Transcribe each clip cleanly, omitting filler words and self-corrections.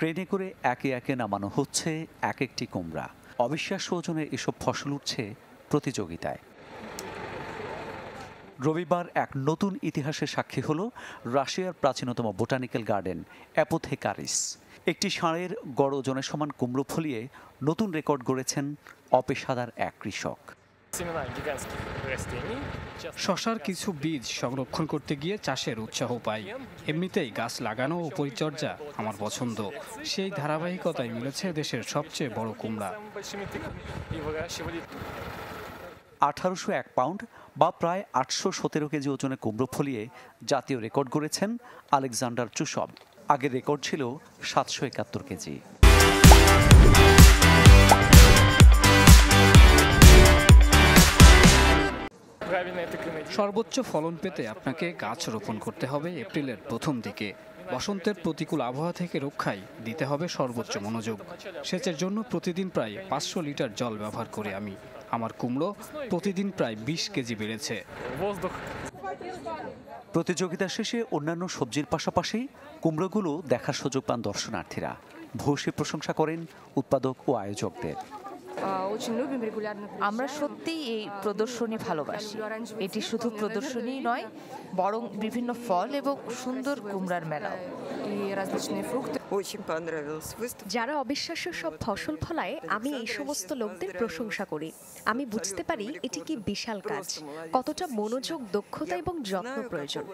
ক্রেনে করে একে একে নামানো হচ্ছে এক একটি কুমড়া। অবিশ্বাস্য ওজনের এসব ফসল উঠছে প্রতিযোগিতায়। রবিবার এক নতুন ইতিহাসের সাক্ষী হল রাশিয়ার প্রাচীনতম বোটানিক্যাল গার্ডেন অ্যাপোথেকারিস। একটি ষাঁড়ের গড় ওজনের সমান কুমড়ো ফলিয়ে নতুন রেকর্ড গড়েছেন অপেশাদার এক কৃষক। শশার কিছু বীজ সংরক্ষণ করতে গিয়ে চাষের উৎসাহ পাই। এমনিতেই গাছ লাগানো ও পরিচর্যা আমার পছন্দ। সেই ধারাবাহিকতায় মিলেছে দেশের সবচেয়ে বড় কুমড়া। 1801 পাউন্ড বা প্রায় 817 কেজি ওজনের কুমড়ো ফলিয়ে জাতীয় রেকর্ড গড়েছেন আলেকজান্ডার চুসব। আগের রেকর্ড ছিল 771 কেজি। সর্বোচ্চ ফলন পেতে আপনাকে গাছ রোপণ করতে হবে এপ্রিলের প্রথম দিকে। বসন্তের প্রতিকূল আবহাওয়া থেকে রক্ষায় দিতে হবে সর্বোচ্চ মনোযোগ। সেচের জন্য প্রতিদিন প্রায় 500 লিটার জল ব্যবহার করি আমি। আমার কুমড়ো প্রতিদিন প্রায় 20 কেজি বেড়েছে। প্রতিযোগিতা শেষে অন্যান্য সবজির পাশাপাশি কুমড়োগুলো দেখার সুযোগ পান দর্শনার্থীরা। ভূয়সী প্রশংসা করেন উৎপাদক ও আয়োজকদের। আমরা সত্যিই এই প্রদর্শনী ভালোবাসি। এটি শুধু প্রদর্শনী নয়, বরং বিভিন্ন ফল এবং সুন্দর কুমড়ার মেলাও। যারা অবিশ্বাস্য সব ফসল ফলায়, আমি এই সমস্ত লোকদের প্রশংসা করি। আমি বুঝতে পারি এটি কি বিশাল কাজ, কতটা মনোযোগ, দক্ষতা এবং যত্ন প্রয়োজন।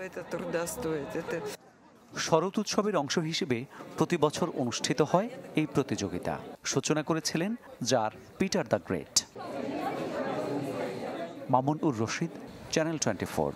শরৎ উৎসবের অংশ হিসেবে প্রতি বছর অনুষ্ঠিত হয় এই প্রতিযোগিতা। সূচনা করেছিলেন tsar Peter the Great. Mamun ur Rashid, channel 24।